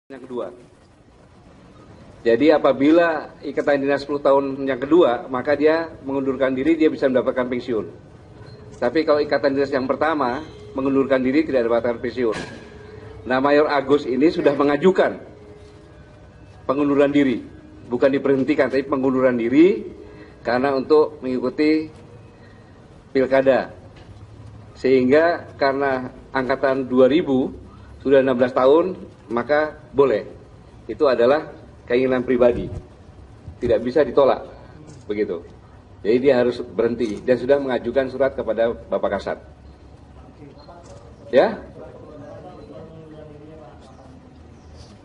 Yang kedua, jadi apabila ikatan dinas 10 tahun yang kedua, maka dia mengundurkan diri, dia bisa mendapatkan pensiun. Tapi kalau ikatan dinas yang pertama, mengundurkan diri tidak mendapatkan pensiun. Nah, Mayor Agus ini sudah mengajukan pengunduran diri, bukan diberhentikan, tapi pengunduran diri karena untuk mengikuti pilkada. Sehingga karena angkatan 2000 sudah 16 tahun, maka boleh. Itu adalah keinginan pribadi, tidak bisa ditolak, begitu. Jadi dia harus berhenti dan sudah mengajukan surat kepada Bapak Kasat. Ya?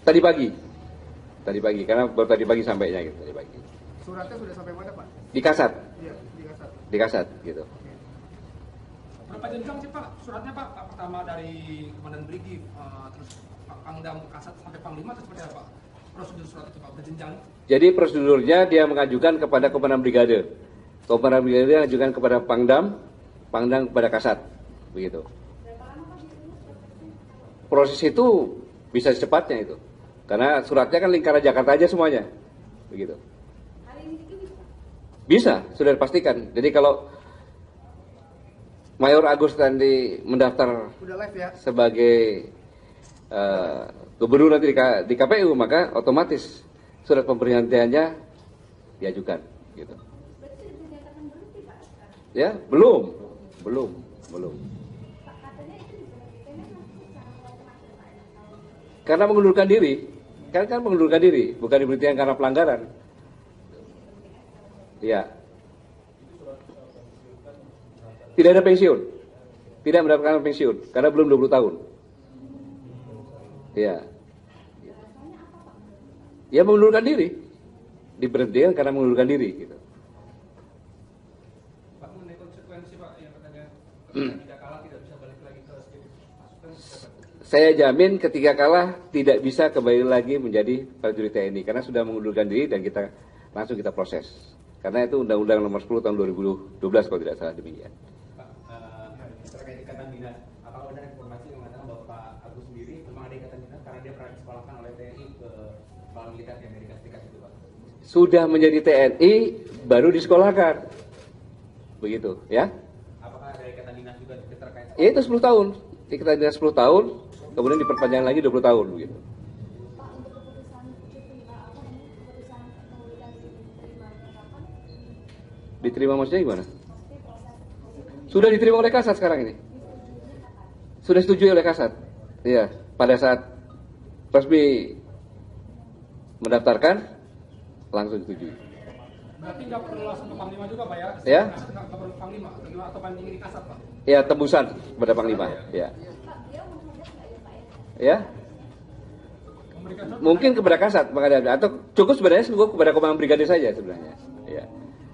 Tadi pagi, karena baru tadi pagi sampainya gitu, tadi pagi. Suratnya sudah sampai mana, Pak? Di Kasat. Iya, di Kasat. Di Kasat, gitu. Berapa jenjang sih Pak suratnya Pak? Pertama dari Komandan Brigif, terus Pangdam Kasat sampai Panglima, terus seperti apa prosedur surat itu Pak, berjenjang? Jadi prosedurnya dia mengajukan kepada Komandan Brigade. Komandan Brigade mengajukan kepada Pangdam, Pangdam kepada Kasat, begitu. Proses itu bisa secepatnya itu, karena suratnya kan lingkaran Jakarta aja semuanya, begitu. Bisa, sudah dipastikan. Jadi kalau Mayor Agus tadi mendaftar Udah live ya? sebagai gubernur nanti di KPU, maka otomatis surat pemberhentiannya diajukan, gitu. Ya, belum. Karena mengundurkan diri, kan mengundurkan diri, bukan diberhentikan karena pelanggaran. Ya. Tidak ada pensiun, tidak mendapatkan pensiun karena belum 20 tahun. Ya. Ya mengundurkan diri, diberhentikan karena mengundurkan diri, gitu. Pak, mengenai konsekuensi Pak yang katanya tidak kalah tidak bisa balik lagi ke Saya jamin ketika kalah tidak bisa kembali lagi menjadi prajurit TNI karena sudah mengundurkan diri dan kita langsung proses. Karena itu Undang-Undang Nomor 10 Tahun 2012 kalau tidak salah demikian. Terkait ikatan dinas, apakah ada informasi yang mengatakan bahwa Pak Agus sendiri memang ada ikatan dinas karena dia pernah disekolahkan oleh TNI ke sekolah militer di Amerika Serikat itu Pak? Sudah menjadi TNI baru disekolahkan, begitu ya? Apakah ada ikatan dinas juga terkait? Ya itu 10 tahun, ikatan dinas 10 tahun, kemudian diperpanjang lagi 20 tahun, begitu. Diterima maksudnya gimana? Sudah diterima oleh Kasat sekarang ini. Sudah disetujui oleh Kasat. Iya, pada saat resmi mendaftarkan langsung disetujui. Berarti nggak perlu langsung ke Panglima juga Pak ya? Ya? Nggak perlu Panglima atau Panglima di Kasat Pak? Ya, tembusan kepada Panglima. Ya. Ya? Memberikan surat Mungkin kepada Kasat atau cukup sebenarnya kepada Komandan Brigade saja sebenarnya. Ya.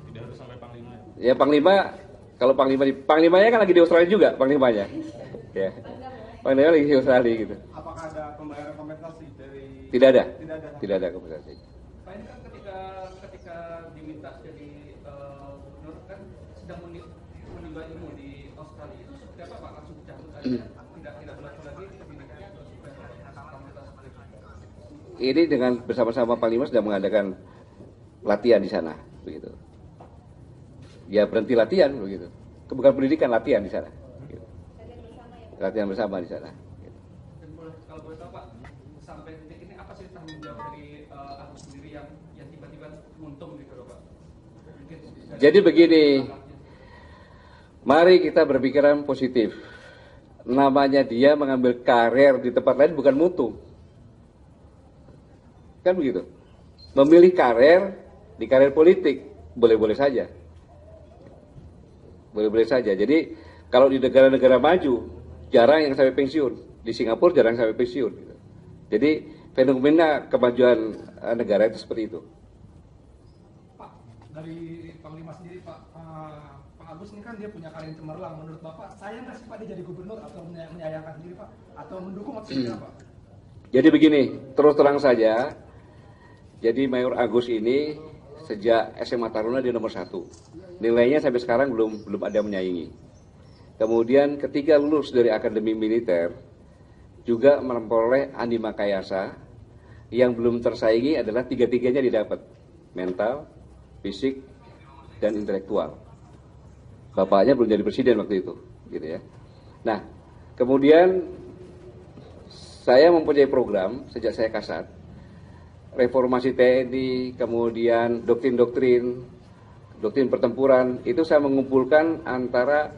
tidak harus sampai Panglima. Ya Panglima, kalau Panglimanya kan lagi di Australia juga Panglimanya. Ya. Panglima lagi di Australia gitu. Apakah ada pembayaran kompensasi dari... Tidak ada. Tidak ada. Tidak ada kompensasi. Pak ini kan ketika diminta jadi gubernur kan sedang menimba ilmu di Australia, itu seperti apa Pak? Langsung dicabut aja, tidak berlaku lagi pendidikannya atau supaya komunitas seperti itu? Ini dengan bersama-sama Panglima sedang mengadakan latihan di sana, begitu. Ya berhenti latihan, begitu. Bukan pendidikan, latihan di sana. Gitu. Latihan bersama di sana. Gitu. Dan kalau boleh tahu Pak, sampai detik ini apa sih tanggung jawab dari Agus sendiri yang tiba-tiba untung gitu loh Pak? Mungkin Jadi begini, mari kita berpikiran positif. Namanya dia mengambil karir di tempat lain bukan mutu. Kan begitu. Memilih karir di karir politik boleh-boleh saja. Boleh-boleh saja. Jadi kalau di negara-negara maju jarang yang sampai pensiun. Di Singapura jarang sampai pensiun. Gitu. Jadi fenomena kemajuan negara itu seperti itu. Pak, dari Panglima sendiri Pak, Pak Agus ini kan dia punya karir cemerlang. Menurut Bapak, sayang nggak sih Pak dia jadi gubernur atau menyayangkan sendiri Pak? Atau mendukung maksudnya Pak? Jadi begini, terus terang saja. Jadi Mayor Agus ini sejak SMA Taruna dia nomor 1. Nilainya sampai sekarang belum ada menyaingi. Kemudian ketika lulus dari Akademi Militer, juga memperoleh Andi Makayasa yang belum tersaingi adalah tiga-tiganya didapat. Mental, fisik, dan intelektual. Bapaknya belum jadi presiden waktu itu, gitu ya. Nah, kemudian saya mempunyai program sejak saya kasat, reformasi TNI, kemudian doktrin pertempuran, itu saya mengumpulkan antara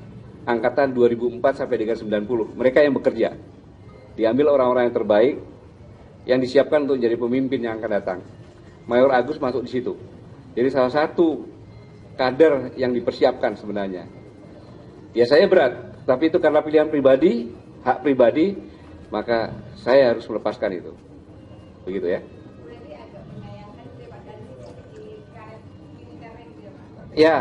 angkatan 2004 sampai dengan 90. Mereka yang bekerja. Diambil orang-orang yang terbaik, yang disiapkan untuk jadi pemimpin yang akan datang. Mayor Agus masuk di situ. Jadi salah satu kader yang dipersiapkan sebenarnya. Ya saya berat, tapi itu karena pilihan pribadi, hak pribadi, maka saya harus melepaskan itu. Begitu ya. Ya,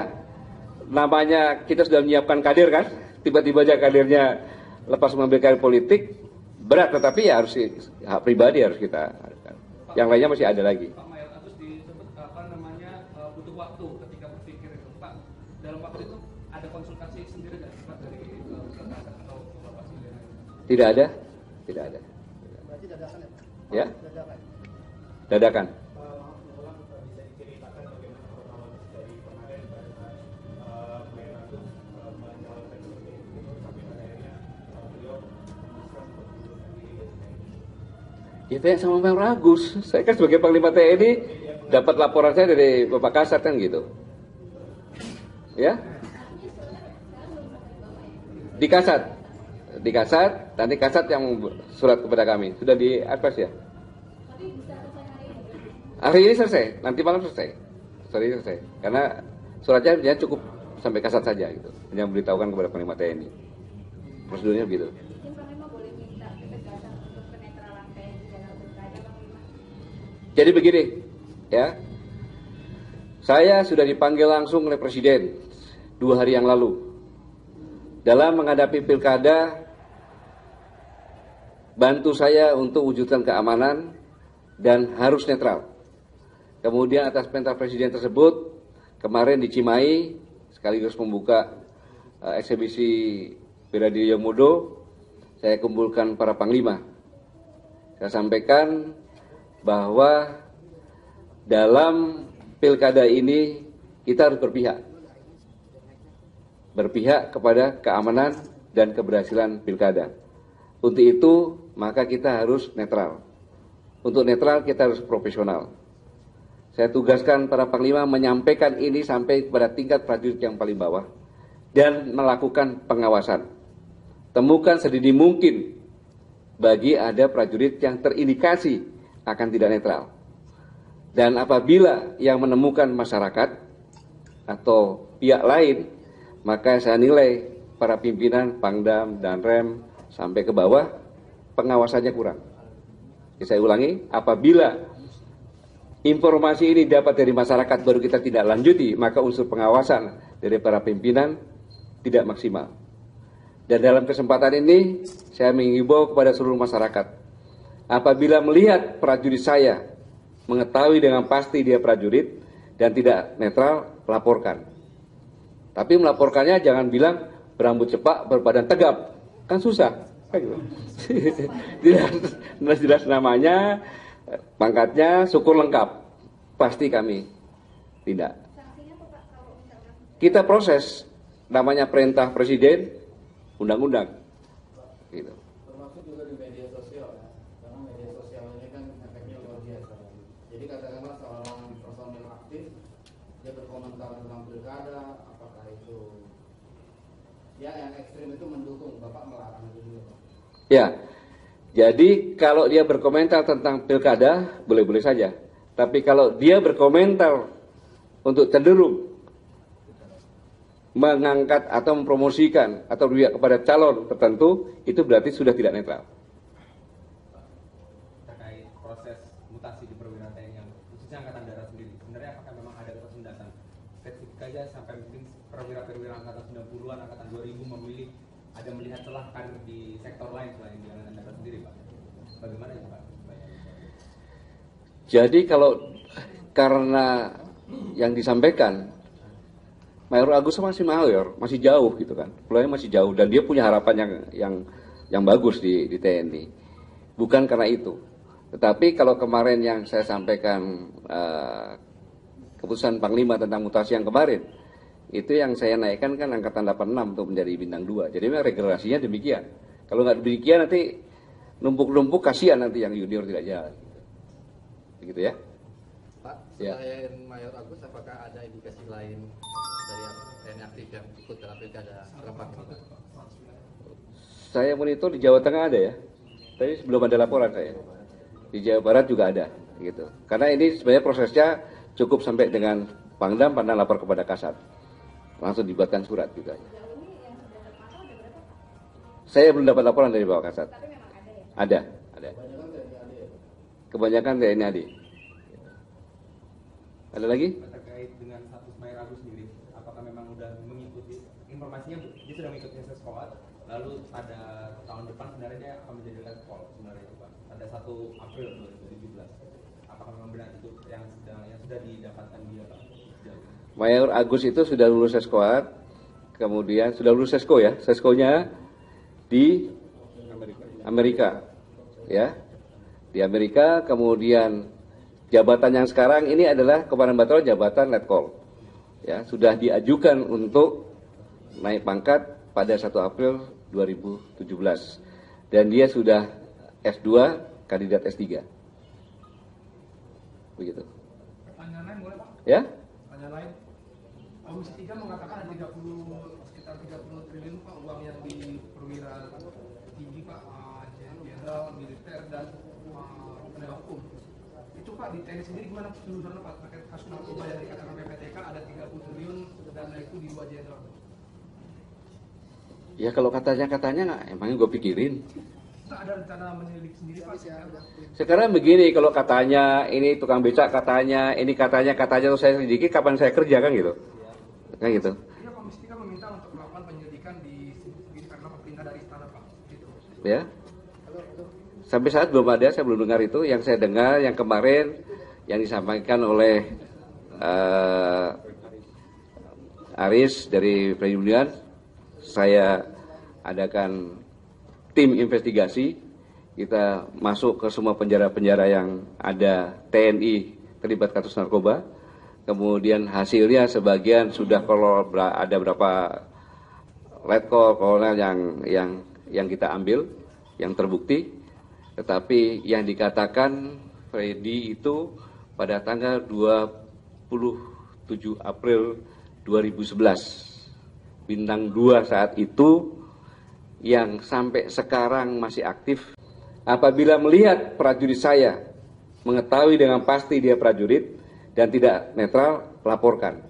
namanya kita sudah menyiapkan kader kan, tiba-tiba aja kadernya lepas mengambil karir politik, berat, tetapi ya harus hak pribadi harus kita. Yang lainnya masih ada lagi. Pak Mayor Agus disebut butuh waktu ketika berpikir itu, Pak. Dalam waktu itu ada konsultasi sendiri nggak Pak dari Kasat atau Bapak sendiri? Tidak ada, tidak ada. Berarti dadakan ya Pak? Ya, Dadakan. dadakan. Bisa diceritakan bagaimana kronologis dari kemarin pada saat Mayor Agus mencalonkan sebagai gubernur sampai pada akhirnya beliau memutuskan untuk mengundurkan diri. Ya tanya sama Mayor Agus. Saya kan sebagai Panglima TNI dapat laporan saya dari Bapak Kasat kan gitu. Ya? Di Kasat, nanti Kasat yang surat kepada kami. Sudah di advance ya? Hari ini selesai, nanti malam selesai. Hari ini selesai. Karena suratnya cukup sampai Kasat saja gitu. Hanya memberitahukan kepada Panglima TNI. Prosedurnya begitu. Jadi begini, ya, saya sudah dipanggil langsung oleh Presiden 2 hari yang lalu. Dalam menghadapi pilkada, bantu saya untuk wujudkan keamanan dan harus netral. Kemudian atas perintah Presiden tersebut, kemarin di Cimahi, sekaligus membuka eksebisi Bela Diri Yomodo, saya kumpulkan para panglima. Saya sampaikan bahwa dalam pilkada ini kita harus berpihak kepada keamanan dan keberhasilan pilkada. Untuk itu maka kita harus netral. Untuk netral kita harus profesional. Saya tugaskan para panglima menyampaikan ini sampai kepada tingkat prajurit yang paling bawah dan melakukan pengawasan. Temukan sedini mungkin bagi ada prajurit yang terindikasi akan tidak netral. Dan apabila yang menemukan masyarakat atau pihak lain, maka saya nilai para pimpinan Pangdam dan Rem sampai ke bawah pengawasannya kurang. Jadi saya ulangi, apabila informasi ini dapat dari masyarakat baru kita tidak lanjuti, maka unsur pengawasan dari para pimpinan tidak maksimal. Dan dalam kesempatan ini saya mengimbau kepada seluruh masyarakat, apabila melihat prajurit saya mengetahui dengan pasti dia prajurit dan tidak netral, laporkan. Tapi melaporkannya jangan bilang berambut cepak, berbadan tegap, kan susah. Tidak jelas namanya, pangkatnya, syukur lengkap, pasti kami tidak. Kita proses, namanya perintah Presiden, undang-undang. Gitu. Termasuk juga di media sosial ya. Karena media sosial ini kan efeknya luar biasa. Jadi katakanlah seorang personil aktif dia berkomentar tentang pilkada, apakah itu ya yang ekstrim itu mendukung, Bapak melarang itu juga Pak. Ya, jadi kalau dia berkomentar tentang pilkada boleh-boleh saja. Tapi kalau dia berkomentar untuk cenderung mengangkat atau mempromosikan atau berpihak kepada calon tertentu, itu berarti sudah tidak netral. Terkait proses mutasi di perwira TNI yang khususnya Angkatan Darat sendiri, sebenarnya apakah memang ada ketersendasan spesifik aja sampai mungkin perwira-perwira Angkatan 90-an, Angkatan 2000 memilih ada melihat celah karir di sektor lain selain di Angkatan Darat sendiri, Pak? Bagaimana ya, Pak? Jadi kalau karena yang disampaikan Mayor Agus masih mayor, masih jauh gitu kan, peluangnya masih jauh dan dia punya harapan yang bagus di TNI. Bukan karena itu, Tetapi kalau kemarin yang saya sampaikan keputusan Panglima tentang mutasi yang kemarin, itu yang saya naikkan kan angkatan 86 untuk menjadi bintang 2. Jadi memang regenerasinya demikian. Kalau nggak demikian nanti numpuk-numpuk, kasihan nanti yang junior tidak jalan. Begitu ya. Pak, Ya. selain Mayor Agus, apakah ada indikasi lain dari TNI aktif yang ikut dalam pilkada serentak ini, Pak? Saya monitor di Jawa Tengah ada ya, tapi belum ada laporan saya. Di Jawa Barat juga ada, gitu. Karena ini sebenarnya prosesnya cukup sampai dengan Pangdam, Pangdam lapor kepada Kasat, langsung dibuatkan surat gitu aja. Saya belum dapat laporan dari Bapak Kasat. Tapi memang ada ya? Ada. Kebanyakan TNI AD. Ada lagi? Terkait dengan status Mayor Agus sendiri, apakah memang sudah mengikuti informasinya dia sudah mengikuti sekolah, lalu pada tahun depan sebenarnya dia akan menjadi sekolah sebenarnya itu Pak, pada 1 April 2017. Apakah memang benar itu yang sudah didapatkan dia Pak? Mayor Agus itu sudah lulus sekolah, kemudian sudah lulus sesko ya, seskonya di Amerika, ya, di Amerika. Kemudian jabatan yang sekarang ini adalah Komandan Batalion jabatan Letkol, ya, sudah diajukan untuk naik pangkat pada 1 April 2017 dan dia sudah S2 kandidat S3, begitu. Pertanyaan lain boleh Pak? Ya, Pertanyaan lain. Komisi 3 mengatakan ada sekitar 30 triliun Pak uang yang di perwira tinggi Pak, jenderal, militer dan penegak hukum. Itu Pak di TNI sendiri gimana penelusurannya Pak terkait kasus narkoba yang dikatakan PPTK ada 30 triliun dan itu di 2 jenderal. ya kalau katanya nggak, emangnya gue pikirin. Kita ada rencana menyelidik sendiri Pak. Sekarang begini, kalau katanya ini tukang becak, katanya ini katanya terus saya selidiki, kapan saya kerja kan gitu, kan gitu. Iya, Komisi 3 meminta untuk melakukan penyelidikan di sini karena perintah dari istana Pak. Gitu. Ya, sampai saat belum ada, saya belum dengar itu. Yang saya dengar yang kemarin yang disampaikan oleh Aris dari Perlindungan, saya adakan tim investigasi, kita masuk ke semua penjara-penjara yang ada TNI terlibat kasus narkoba. Kemudian hasilnya sebagian sudah, kalau ada berapa letkol kolonel yang kita ambil, yang terbukti. Tetapi yang dikatakan Freddy itu pada tanggal 27 April 2011, bintang 2 saat itu yang sampai sekarang masih aktif. Apabila melihat prajurit saya, mengetahui dengan pasti dia prajurit dan tidak netral, laporkan.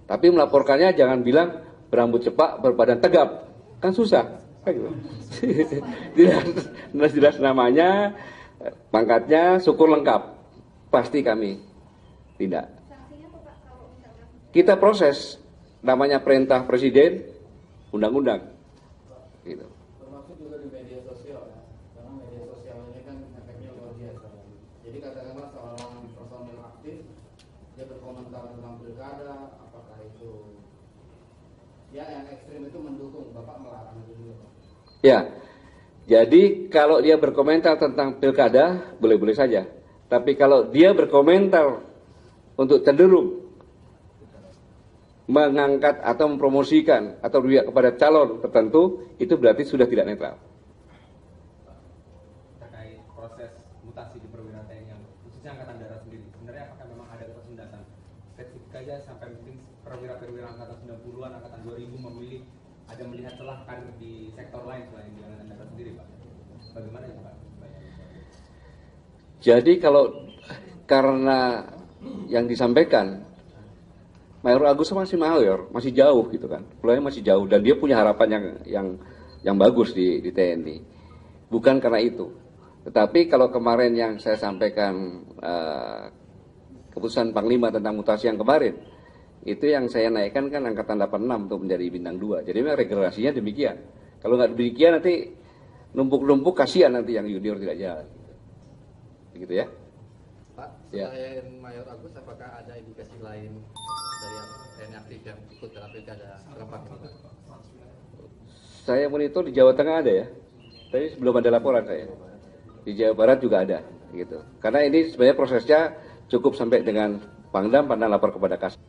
Tapi melaporkannya jangan bilang berambut cepak, berbadan tegap, kan susah. Jelas namanya, pangkatnya, syukur lengkap, pasti kami tindak. Sanksinya apa Pak kalau misalkan? Kita proses, namanya perintah presiden, undang-undang. Gitu. Termasuk juga di media sosial ya, karena media sosial ini kan efeknya luar biasa. Jadi katakanlah seorang personil aktif dia berkomentar tentang pilkada, apakah itu ya yang ekstrim itu mendukung, Bapak melarang itu juga Pak. Ya, jadi kalau dia berkomentar tentang pilkada, boleh-boleh saja. Tapi kalau dia berkomentar untuk cenderung mengangkat atau mempromosikan atau berpihak kepada calon tertentu, itu berarti sudah tidak netral. Terkait proses mutasi di perwira TNI yang khususnya Angkatan Darat sendiri, sebenarnya apakah memang ada keterlibatan spesifik aja sampai mungkin perwira-perwira Angkatan 90-an, Angkatan 2000 memilih ada melihat celah karir di sektor lain selain di Angkatan Darat sendiri Pak? Bagaimana ya Pak? Jadi kalau karena yang disampaikan Mayor Agus masih mayor, masih jauh gitu kan, peluangnya masih jauh dan dia punya harapan yang bagus di TNI. Bukan karena itu, tetapi kalau kemarin yang saya sampaikan keputusan Panglima tentang mutasi yang kemarin, itu yang saya naikkan kan angkatan 86 untuk menjadi bintang 2. Jadi memang regenerasinya demikian. Kalau nggak demikian nanti numpuk-numpuk, kasihan nanti yang junior tidak jalan. Begitu ya. Pak, Ya. selain Mayor Agus, apakah ada indikasi lain dari TNI aktif yang ikut dalam pilkada serentak ini, Pak? Saya monitor di Jawa Tengah ada ya, tapi belum ada laporan saya. Di Jawa Barat juga ada. gitu. Karena ini sebenarnya prosesnya cukup sampai dengan Pangdam lapor kepada Kasat.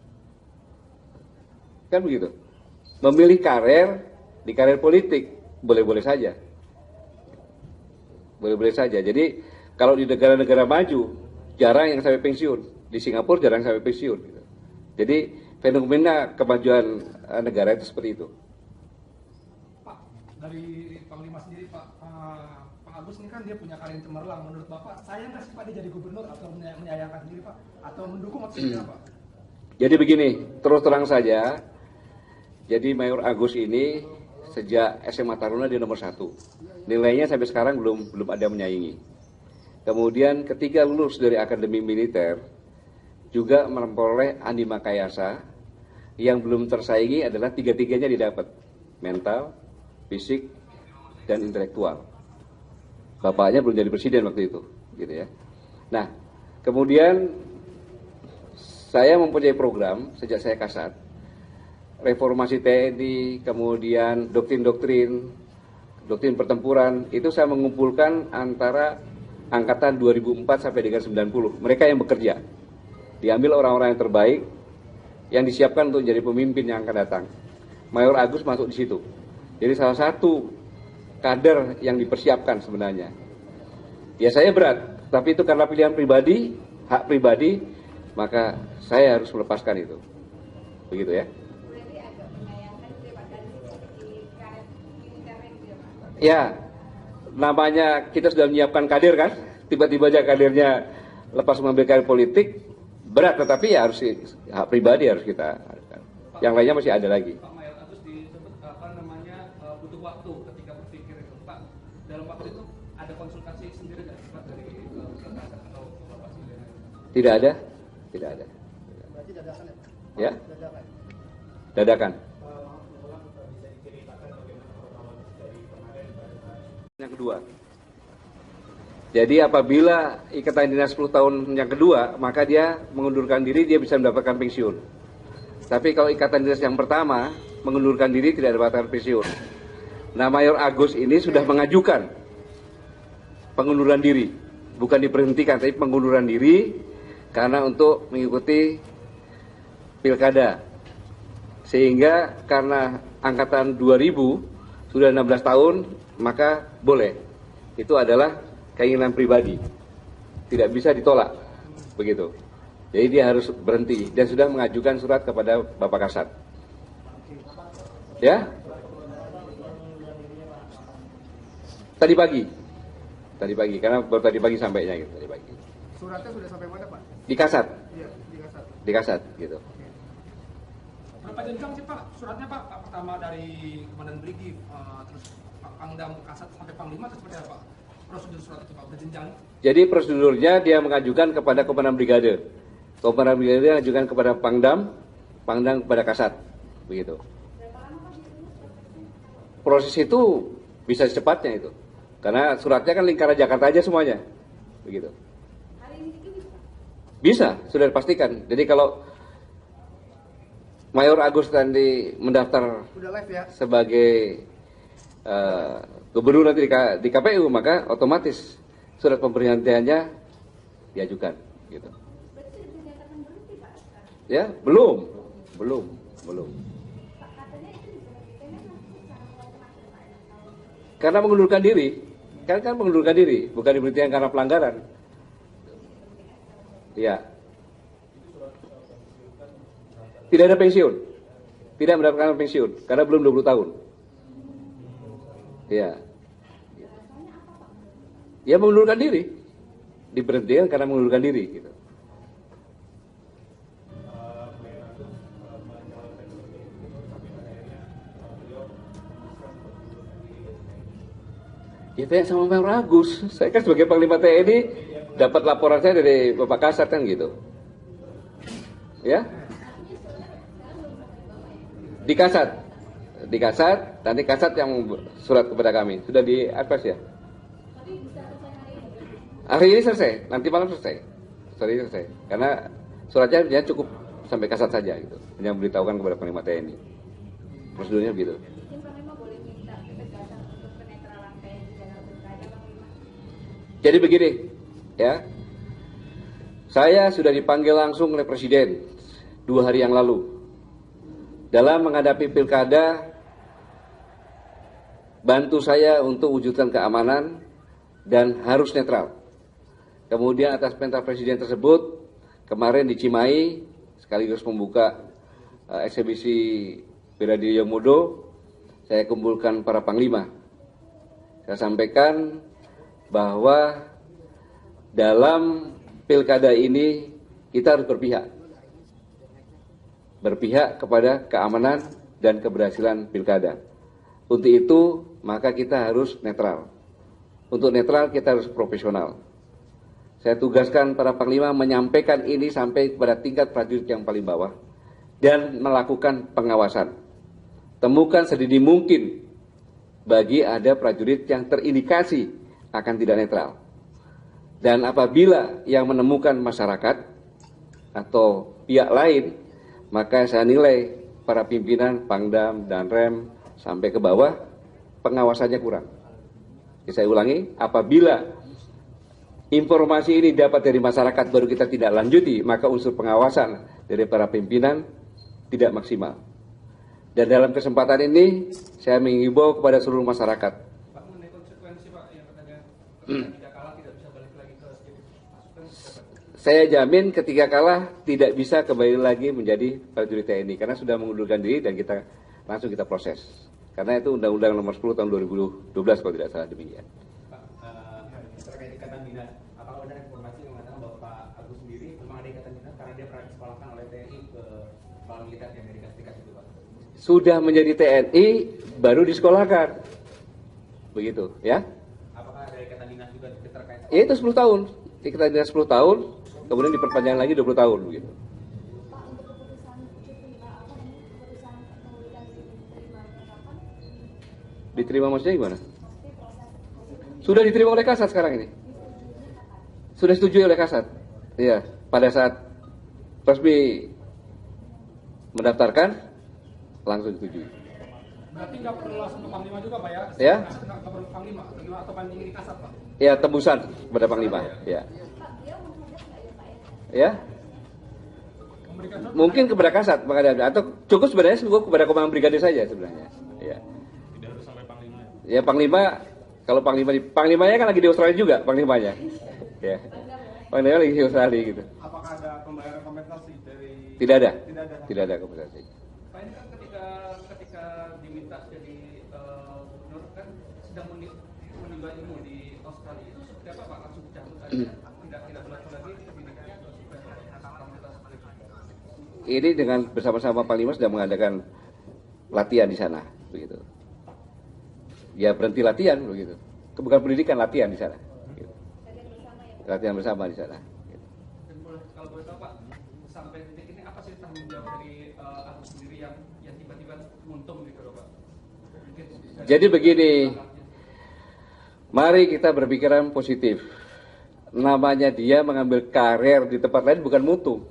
Kan begitu. Memilih karir di karir politik boleh-boleh saja. Boleh-boleh saja. Jadi kalau di negara-negara maju jarang yang sampai pensiun. Di Singapura jarang sampai pensiun. Gitu. Jadi fenomena kemajuan negara itu seperti itu. Pak, dari Panglima sendiri Pak, Pak Agus ini kan dia punya karir cemerlang. Menurut Bapak, sayang nggak sih Pak dia jadi gubernur atau menyayangkan sendiri Pak? Atau mendukung atau seperti apa? Jadi begini, terus terang saja. Jadi Mayor Agus ini sejak SMA Taruna dia nomor 1. Nilainya sampai sekarang belum ada menyaingi. Kemudian ketika lulus dari Akademi Militer, juga memperoleh Andi Makayasa, yang belum tersaingi adalah tiga-tiganya didapat. Mental, fisik, dan intelektual. Bapaknya belum jadi presiden waktu itu, gitu ya. Nah, kemudian saya mempunyai program sejak saya Kasat, reformasi TNI, kemudian doktrin pertempuran, itu saya mengumpulkan antara angkatan 2004 sampai dengan 90. Mereka yang bekerja. Diambil orang-orang yang terbaik yang disiapkan untuk jadi pemimpin yang akan datang. Mayor Agus masuk di situ. Jadi salah satu kader yang dipersiapkan sebenarnya. Ya saya berat, tapi itu karena pilihan pribadi, hak pribadi, maka saya harus melepaskan itu. Begitu ya. Berarti agak menyayangkan gitu ya Pak, dari segi karir militernya gitu ya Pak. Ya, namanya kita sudah menyiapkan kader kan, tiba-tiba aja kadernya lepas mengambil karir politik, berat, tetapi ya harus hak pribadi harus kita. Yang lainnya masih ada lagi. Pak Mayor Agus disebut butuh waktu ketika berpikir itu. Pak, dalam waktu itu ada konsultasi sendiri nggak Pak dari Kasat atau Bapak sendiri? Tidak ada, tidak ada. Berarti dadakan ya Pak? Ya, Dadakan. dadakan. Yang kedua. Jadi apabila ikatan dinas 10 tahun yang kedua, maka dia mengundurkan diri, dia bisa mendapatkan pensiun. Tapi kalau ikatan dinas yang pertama, mengundurkan diri tidak mendapatkan pensiun. Nah, Mayor Agus ini sudah mengajukan pengunduran diri. Bukan diberhentikan, tapi pengunduran diri karena untuk mengikuti pilkada. Sehingga karena angkatan 2000 sudah 16 tahun, maka boleh. Itu adalah keinginan pribadi, tidak bisa ditolak, begitu. Jadi dia harus berhenti dan sudah mengajukan surat kepada Bapak Kasat. Ya? Tadi pagi, karena baru tadi pagi sampainya gitu, tadi pagi. Suratnya sudah sampai mana Pak? Di Kasat, Iya, di Kasat. di Kasat, gitu. Berapa jenjang sih Pak suratnya Pak? Pertama dari Komandan Brigif, terus Pak Pangdam Kasat sampai Panglima, terus seperti apa? Prosedur surat itu Pak berjenjang? Jadi prosedurnya dia mengajukan kepada Komandan Brigade. Komandan Brigade mengajukan kepada Pangdam, Pangdam kepada Kasat, begitu. Proses itu bisa secepatnya itu, karena suratnya kan lingkaran Jakarta aja semuanya, begitu. Hari ini juga bisa Pak? Bisa, sudah dipastikan. Jadi kalau Mayor Agus tadi mendaftar Udah live ya? sebagai gubernur nanti di KPU, maka otomatis surat pemberhentiannya diajukan, gitu. Berarti sudah dinyatakan berhenti Pak sekarang? Ya, belum. Pak katanya itu diberhentikan kan secara otomatis Pak ya? Karena mengundurkan diri, kan mengundurkan diri, bukan diberhentikan karena pelanggaran. Ya. Tidak ada pensiun, tidak mendapatkan pensiun karena belum 20 tahun. Ya. Ya mengundurkan diri, diberhentikan karena mengundurkan diri, gitu. Ya tanya sama Mayor Agus, saya kan sebagai Panglima TNI dapat laporan saya dari Bapak Kasat kan gitu. Ya? Di Kasat, nanti Kasat yang surat kepada kami. Sudah di advance ya? Hari ini selesai, nanti malam selesai. Hari ini selesai. Karena suratnya cukup sampai Kasat saja gitu. Hanya memberitahukan kepada Panglima TNI. Prosedurnya begitu. Mungkin Panglima boleh minta ketegasan untuk penetralan TNI dalam pilkada Panglima? Jadi begini, ya. Saya sudah dipanggil langsung oleh Presiden 2 hari yang lalu. Dalam menghadapi pilkada, bantu saya untuk wujudkan keamanan dan harus netral. Kemudian atas perintah Presiden tersebut, kemarin di Cimahi, sekaligus membuka eksebisi Bela Diri Yomodo, saya kumpulkan para panglima. Saya sampaikan bahwa dalam pilkada ini kita harus berpihak kepada keamanan dan keberhasilan pilkada. Untuk itu, maka kita harus netral. Untuk netral, kita harus profesional. Saya tugaskan para panglima menyampaikan ini sampai kepada tingkat prajurit yang paling bawah dan melakukan pengawasan. Temukan sedini mungkin bagi ada prajurit yang terindikasi akan tidak netral. Dan apabila yang menemukan masyarakat atau pihak lain, maka saya nilai para pimpinan Pangdam dan Rem sampai ke bawah pengawasannya kurang. Saya ulangi, apabila informasi ini dapat dari masyarakat baru kita tidak lanjuti, maka unsur pengawasan dari para pimpinan tidak maksimal. Dan dalam kesempatan ini saya mengimbau kepada seluruh masyarakat. Pak, mengenai konsekuensi Pak yang katanya tidak kalah tidak bisa balik lagi ke pasukan. Saya jamin ketika kalah tidak bisa kembali lagi menjadi prajurit TNI karena sudah mengundurkan diri dan kita langsung kita proses. Karena itu Undang-Undang Nomor 10 Tahun 2012 kalau tidak salah demikian. Pak, terkait ikatan dinas, apakah benar informasi yang mengatakan bahwa Pak Agus sendiri memang ada ikatan dinas karena dia pernah disekolahkan oleh TNI ke Kepala Militer di Amerika Serikat itu, Pak? Sudah menjadi TNI baru disekolahkan. Begitu, ya. Apakah ada ikatan dinas juga terkait? Ya itu 10 tahun. Ikatan dinas 10 tahun, kemudian diperpanjang lagi 20 tahun begitu. Pak, untuk keputusan cuti, Pak, apa ini keputusan pengunduran diri diterima kapan? Diterima maksudnya gimana? Pasti proses Sudah diterima oleh Kasat sekarang ini. Sudah disetujui oleh Kasat. Iya, pada saat resmi mendaftarkan langsung disetujui. Berarti nggak perlu langsung ke Panglima juga Pak ya? Ya. Nggak perlu Panglima atau Panglima di Kasat Pak? Ya, tembusan kepada Panglima. Ya. Pak, dia menghadap nggak ya Pak ya? Ya. Memberikan surat Mungkin kepada Kasat atau cukup sebenarnya kepada Komandan Brigade saja sebenarnya. Ya. Tidak harus sampai Panglima. Ya Panglima, kalau Panglimanya kan lagi di Australia juga Panglimanya. Ya. Panglima lagi di Australia gitu. apakah ada pembayaran kompensasi dari? Tidak ada. Tidak ada. Tidak ada kompensasi. Pak, ini kan ketika diminta jadi gubernur kan sedang menimba ilmu di Australia, itu seperti apa Pak? Langsung dicabut aja, tidak berlaku lagi pendidikannya atau seperti apa? Ini dengan bersama-sama Panglima sudah mengadakan latihan di sana, begitu. Ya berhenti latihan, begitu. Bukan pendidikan, latihan di sana. Gitu. Latihan bersama di sana. Gitu. Dan kalau boleh tahu Pak, sampai detik ini apa sih tanggung jawab dari Agus sendiri yang tiba-tiba untung gitu loh Pak? Mungkin Jadi begini, mari kita berpikiran positif. Namanya dia mengambil karir di tempat lain bukan mutu.